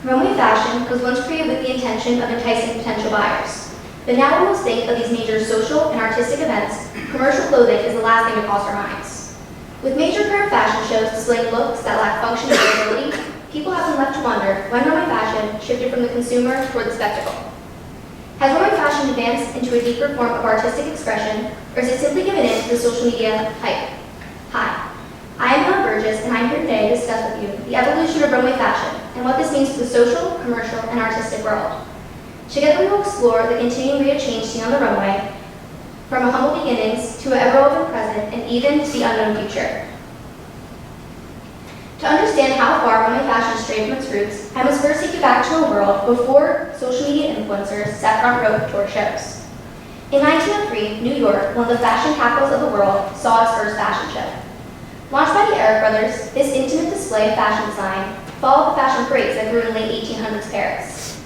Runway fashion was once created with the intention of enticing potential buyers. But now when we think of these major social and artistic events, commercial clothing is the last thing to cross our minds. With major current fashion shows displaying looks that lack function and durability, people have been left to wonder when runway fashion shifted from the consumer toward the spectacle. Has runway fashion advanced into a deeper form of artistic expression, or is it simply given in to the social media hype? Hi, I am Burgess, and I'm here today to discuss with you the evolution of runway fashion and what this means to the social, commercial, and artistic world. Together we will explore the continuing rate of change seen on the runway, from humble beginnings to an ever-evolving present and even to the unknown future. To understand how far runway fashion strayed from its roots, I must first take you back to a world before social media influencers sat front row to tour shows. In 1903, New York, one of the fashion capitals of the world, saw its first fashion show. Launched by the Eric brothers, this intimate display of fashion design followed the fashion craze that grew in late 1800s Paris.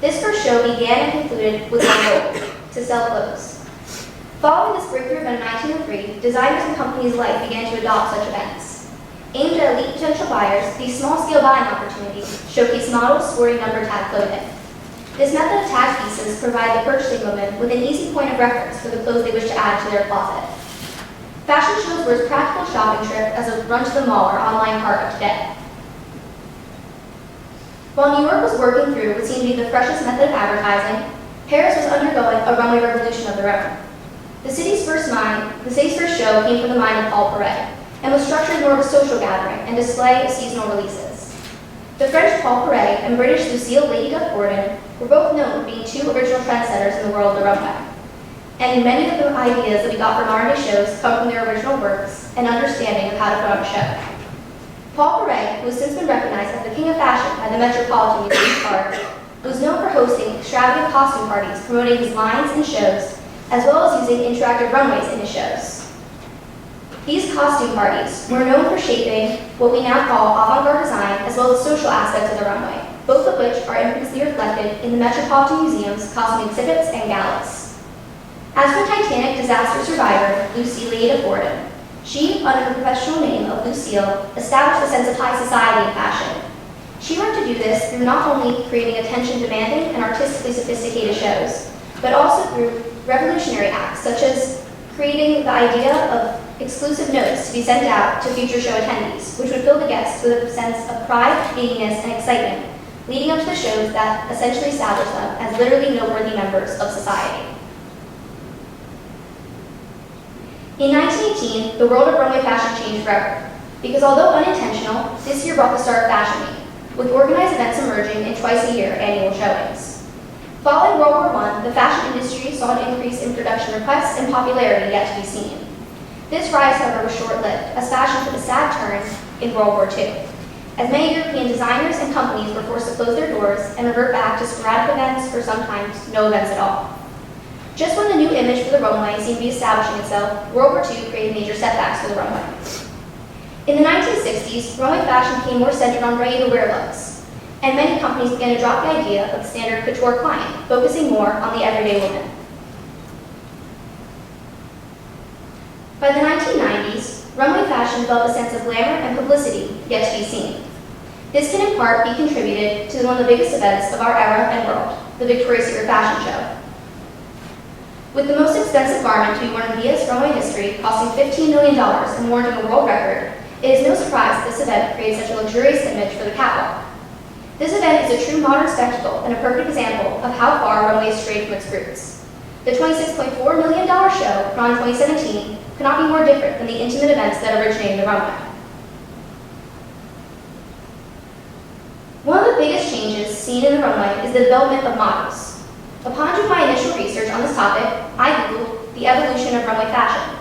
This first show began and concluded with one goal: to sell clothes. Following this breakthrough event in 1903, designers and companies alike began to adopt such events. Aimed at elite potential buyers, these small-scale buying opportunities showcase models sporting number tag clothing. This method of tag pieces provide the purchasing woman with an easy point of reference for the clothes they wish to add to their closet. Fashion shows were as practical shopping trip as a run to the mall or online cart of today. While New York was working through what seemed to be the freshest method of advertising, Paris was undergoing a runway revolution of their own. The city's first show came from the mind of Paul Poiret, and was structured more of a social gathering and display of seasonal releases. The French Paul Poiret and British Lucille Lady Duff Gordon were both known for being two original trendsetters in the world of the runway. And many of the ideas that we got from modern day shows come from their original works and understanding of how to put on a show. Paul Poiret, who has since been recognized as the king of fashion by the Metropolitan Museum of Art, was known for hosting extravagant costume parties promoting his lines and shows, as well as using interactive runways in his shows. These costume parties were known for shaping what we now call avant-garde design, as well as social aspects of the runway, both of which are infamously reflected in the Metropolitan Museum's costume exhibits and galas. As for Titanic disaster survivor Lucille Lady Gordon, she, under the professional name of Lucille, established a sense of high society in fashion. She learned to do this through not only creating attention-demanding and artistically sophisticated shows, but also through revolutionary acts, such as creating the idea of exclusive notes to be sent out to future show attendees, which would fill the guests with a sense of pride, gidiness, and excitement, leading up to the shows that essentially established them as literally noteworthy members of society. In 1918, the world of runway fashion changed forever, because although unintentional, this year brought the start of Fashion Week, with organized events emerging in twice-a-year annual showings. Following World War I, the fashion industry saw an increase in production requests and popularity yet to be seen. This rise, however, was short-lived, as fashion took a sad turn in World War II, as many European designers and companies were forced to close their doors and revert back to sporadic events or sometimes no events at all. Just when the new image for the runway seemed to be establishing itself, World War II created major setbacks for the runway. In the 1960s, runway fashion became more centered on ready-to-wear looks, and many companies began to drop the idea of the standard couture client, focusing more on the everyday woman. By the 1990s, runway fashion developed a sense of glamour and publicity yet to be seen. This can in part be contributed to one of the biggest events of our era and world, the Victoria's Secret Fashion Show. With the most expensive garment to be worn in VS runway history, costing $15 million and warranting a world record, it is no surprise that this event created such a luxurious image for the catwalk. This event is a true modern spectacle and a perfect example of how far runway strayed from its roots. The $26.4 million show, put on in 2017, could not be more different than the intimate events that originated the runway. One of the biggest changes seen in the runway is the development of models. Upon doing my initial research on this topic, I Googled the evolution of runway fashion.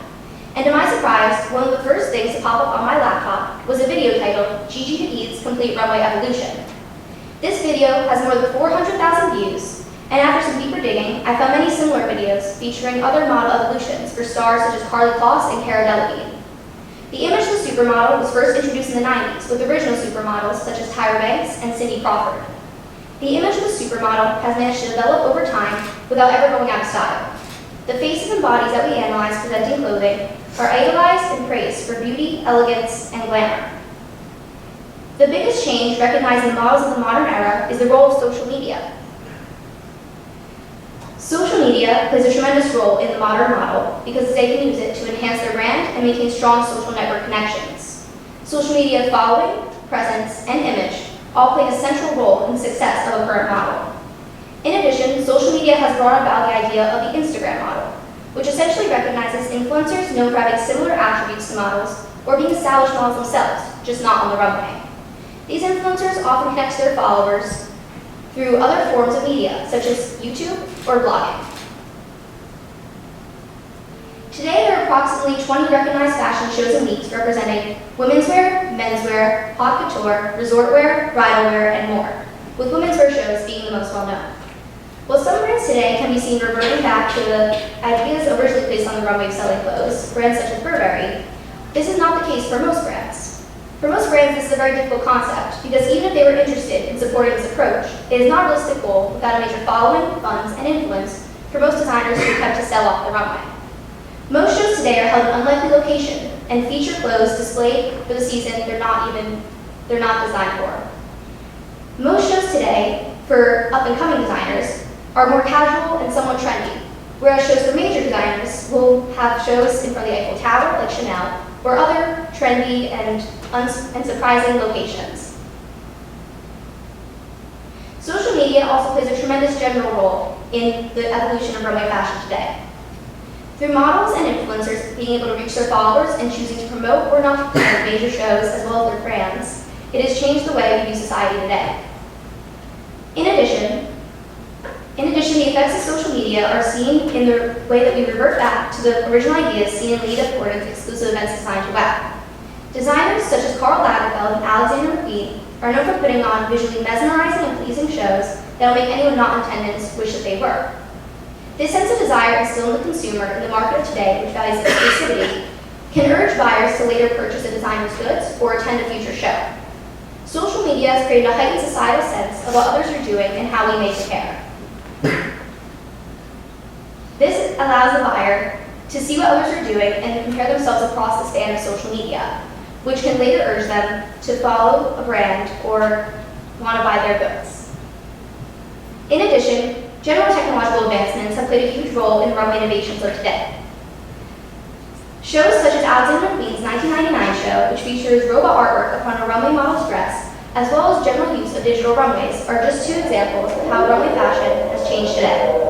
And to my surprise, one of the first things to pop up on my laptop was a video titled Gigi Hadid's Complete Runway Evolution. This video has more than 400,000 views, and after some deeper digging, I found many similar videos featuring other model evolutions for stars such as Carly Kloss and Cara Delevingne. The image of the supermodel was first introduced in the 90s with original supermodels such as Tyra Banks and Cindy Crawford. The image of the supermodel has managed to develop over time without ever going out of style. The faces and bodies that we analyze presenting clothing are idolized and praised for beauty, elegance, and glamour. The biggest change recognized in models of the modern era is the role of social media. Social media plays a tremendous role in the modern model because they can use it to enhance their brand and maintain strong social network connections. Social media following, presence, and image all play a central role in the success of a current model. In addition, social media has brought about the idea of the Instagram model, which essentially recognizes influencers known for having similar attributes to models or being established models themselves, just not on the runway. These influencers often connect to their followers through other forms of media, such as YouTube or blogging. Today, there are approximately 20 recognized fashion shows and weeks representing women's wear, menswear, haute couture, resort wear, bridal wear, and more, with women's wear shows being the most well-known. While some brands today can be seen reverting back to the ideas originally placed on the runway of selling clothes, brands such as Burberry, this is not the case for most brands. For most brands, this is a very difficult concept, because even if they were interested in supporting this approach, it is not a realistic goal without a major following, funds, and influence for most designers who attempt to sell off the runway. Most shows today are held in unlikely location and feature clothes displayed for the season they're not designed for. Most shows today, for up-and-coming designers, are more casual and somewhat trendy, whereas shows for major designers will have shows in front of the Eiffel Tower, like Chanel, or other trendy and surprising locations. Social media also plays a tremendous general role in the evolution of runway fashion today. Through models and influencers being able to reach their followers and choosing to promote or not promote major shows as well as their brands, it has changed the way we view society today. In addition, the effects of social media are seen in the way that we revert back to the original ideas seen in lead-up Gordon's exclusive events designed to WOW. Designers such as Karl Lagerfeld and Alexander McQueen are known for putting on visually mesmerizing and pleasing shows that will make anyone not in attendance wish that they were. This sense of desire instilled in the consumer in the market of today, which values exclusivity, can urge buyers to later purchase a designer's goods or attend a future show. Social media has created a heightened societal sense of what others are doing and how we may compare. This allows the buyer to see what others are doing and compare themselves across the span of social media, which can later urge them to follow a brand or want to buy their goods. In addition, general technological advancements have played a huge role in runway innovations of today. Shows such as Alexander McQueen's 1999 show, which features robot artwork upon a runway model's dress, as well as general use of digital runways, are just two examples of how runway fashion has changed today.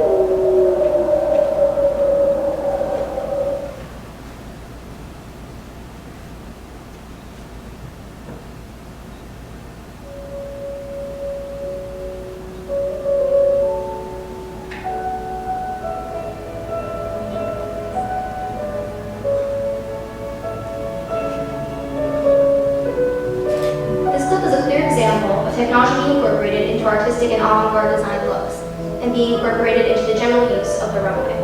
Technology being incorporated into artistic and avant-garde design looks, and being incorporated into the general use of the runway.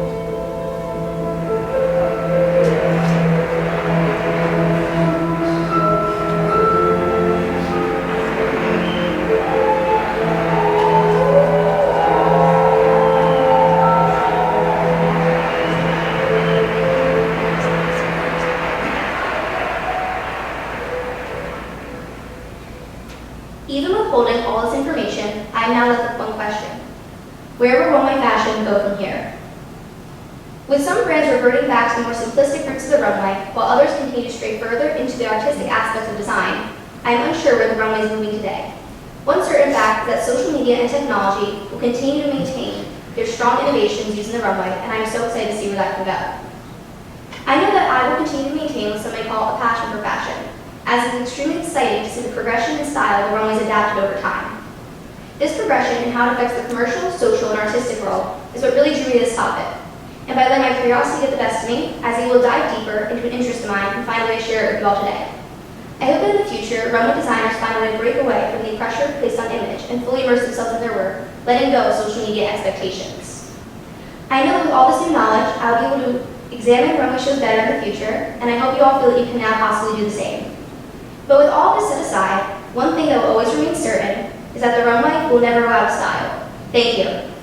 Even with holding all this information, I am now left with one question. Where will runway fashion go from here? With some brands reverting back to the more simplistic roots of the runway, while others continue to stray further into the artistic aspects of design, I am unsure where the runway is moving today. One certain fact is that social media and technology will continue to maintain their strong innovations using the runway, and I am so excited to see where that can go. I know that I will continue to maintain what some may call a passion for fashion, as it is extremely exciting to see the progression and style the runways adapted over time. This progression and how it affects the commercial, social, and artistic world is what really drew me to this topic. And by letting my curiosity get the best of me, as I will dive deeper into an interest of mine and find a way to share it with you all today. I hope that in the future, runway designers find a way to break away from the pressure placed on image and fully immerse themselves in their work, letting go of social media expectations. I know with all this new knowledge, I'll be able to examine runway shows better in the future, and I hope you all feel that you can now possibly do the same. But with all this set aside, one thing that will always remain certain is that the runway will never go out of style. Thank you.